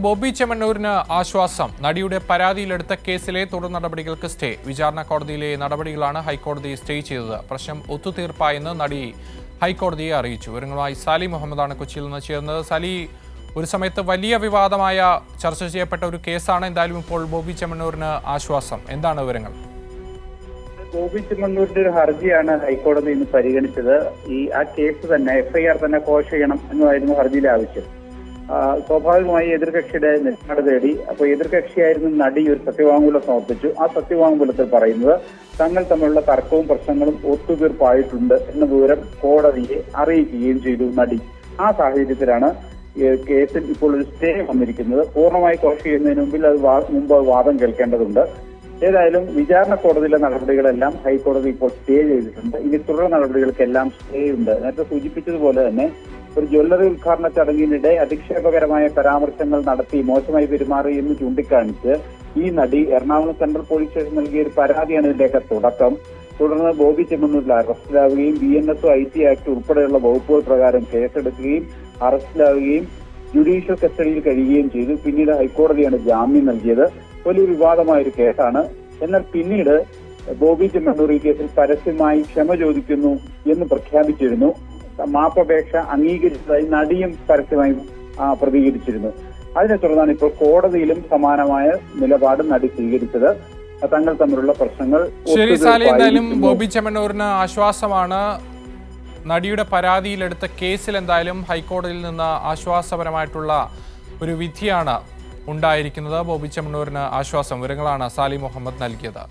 ബോബി ചെമ്മണ്ണൂരിന് ആശ്വാസം. നടിയുടെ പരാതിയിലെടുത്ത കേസിലെ തുടർ നടപടികൾക്ക് സ്റ്റേ. വിചാരണ കോടതിയിലെ നടപടികളാണ് ഹൈക്കോടതി സ്റ്റേ ചെയ്തത്. പ്രശ്നം ഒത്തുതീർപ്പായെന്ന് നടി ഹൈക്കോടതിയെ അറിയിച്ചു. വിവരങ്ങളുമായി സാലി മുഹമ്മദാണ് കൊച്ചിയിൽ നിന്ന് ചേർന്നത്. സാലി, ഒരു സമയത്ത് വലിയ വിവാദമായ ചർച്ച ചെയ്യപ്പെട്ട ഒരു കേസാണ്. എന്തായാലും ഇപ്പോൾ ബോബി ചെമ്മണ്ണൂരിന് ആശ്വാസം. എന്താണ് വിവരങ്ങൾ? ബോബി ചെമ്മണ്ണൂരിന്റെ ഒരു ഹർജിയാണ് ഹൈക്കോടതി ഇന്ന് പരിഗണിച്ചത്. ആ കേസ് തന്നെ FIR തന്നെ കോഷ് ചെയ്യണം എന്നതായിരുന്നു ഹർജിയിലെ ആവശ്യം. സ്വാഭാവികമായി എതിർകക്ഷിയുടെ നിലപാട് തേടി. അപ്പോൾ എതിർകക്ഷിയായിരുന്നു നടി ഒരു സത്യവാങ്മൂലം സമർപ്പിച്ചു. ആ സത്യവാങ്മൂലത്തിൽ പറയുന്നത് തങ്ങൾ തമ്മിലുള്ള തർക്കവും പ്രശ്നങ്ങളും ഒത്തുതീർപ്പായിട്ടുണ്ട് എന്ന വിവരം കോടതിയെ അറിയിക്കുകയും ചെയ്തു നടി. ആ സാഹചര്യത്തിലാണ് കേസിൽ ഇപ്പോൾ ഒരു സ്റ്റേ വന്നിരിക്കുന്നത്. പൂർണ്ണമായി കോഷ് ചെയ്യുന്നതിന് മുമ്പ് വാദം കേൾക്കേണ്ടതുണ്ട്. ഏതായാലും വിചാരണ കോടതിയിലെ നടപടികളെല്ലാം ഹൈക്കോടതി ഇപ്പോൾ സ്റ്റേ ചെയ്തിട്ടുണ്ട്. ഇനി തുടർ നടപടികൾക്കെല്ലാം സ്റ്റേ ഉണ്ട്. നേരത്തെ സൂചിപ്പിച്ചതുപോലെ തന്നെ ഒരു ജ്വല്ലറി ഉദ്ഘാടന ചടങ്ങിനിടെ അധിക്ഷേപകരമായ പരാമർശങ്ങൾ നടത്തി മോശമായി പെരുമാറി എന്ന് ചൂണ്ടിക്കാണിച്ച് ഈ നടി എറണാകുളം സെൻട്രൽ പോലീസ് സ്റ്റേഷൻ നൽകിയ ഒരു പരാതിയാണ് ഇതിന്റെയൊക്കെ തുടക്കം. തുടർന്ന് ബോബി ചെമ്മണ്ണൂരിൽ അറസ്റ്റിലാവുകയും BNS IT ആക്ട് ഉൾപ്പെടെയുള്ള വകുപ്പുകൾ പ്രകാരം കേസെടുക്കുകയും അറസ്റ്റിലാവുകയും ജുഡീഷ്യൽ കസ്റ്റഡിയിൽ കഴിയുകയും ചെയ്തു. പിന്നീട് ഹൈക്കോടതിയാണ് ജാമ്യം നൽകിയത്. വലിയ വിവാദമായ ഒരു കേസാണ്. എന്നാൽ പിന്നീട് ബോബി ചെമ്മണ്ണൂർ ഈ കേസിൽ പരസ്യമായി ക്ഷമ ചോദിക്കുന്നു എന്ന് പ്രഖ്യാപിച്ചിരുന്നു. മാപ്പപേക്ഷ അംഗീകരിച്ചതായി നടിയും പരസ്യമായി പ്രതികരിച്ചിരുന്നു. അതിനെ തുടർന്നാണ് ഇപ്പോൾ കോടതിയിലും സമാനമായ നിലപാട് നടി സ്വീകരിച്ചത്. തങ്ങൾ തമ്മിലുള്ള പ്രശ്നങ്ങൾ ശരി സാലി, എന്തായാലും ബോബി ചെമ്മണ്ണൂരിന് ആശ്വാസമാണ്. നടിയുടെ പരാതിയിലെടുത്ത കേസിൽ എന്തായാലും ഹൈക്കോടതിയിൽ നിന്ന് ആശ്വാസപരമായിട്ടുള്ള ഒരു വിധിയാണ് ഉണ്ടായിരിക്കുന്നത്. ബോബി ചെമ്മണ്ണൂരിന് ആശ്വാസം. വിവരങ്ങളാണ് സാലി മുഹമ്മദ് നൽകിയത്.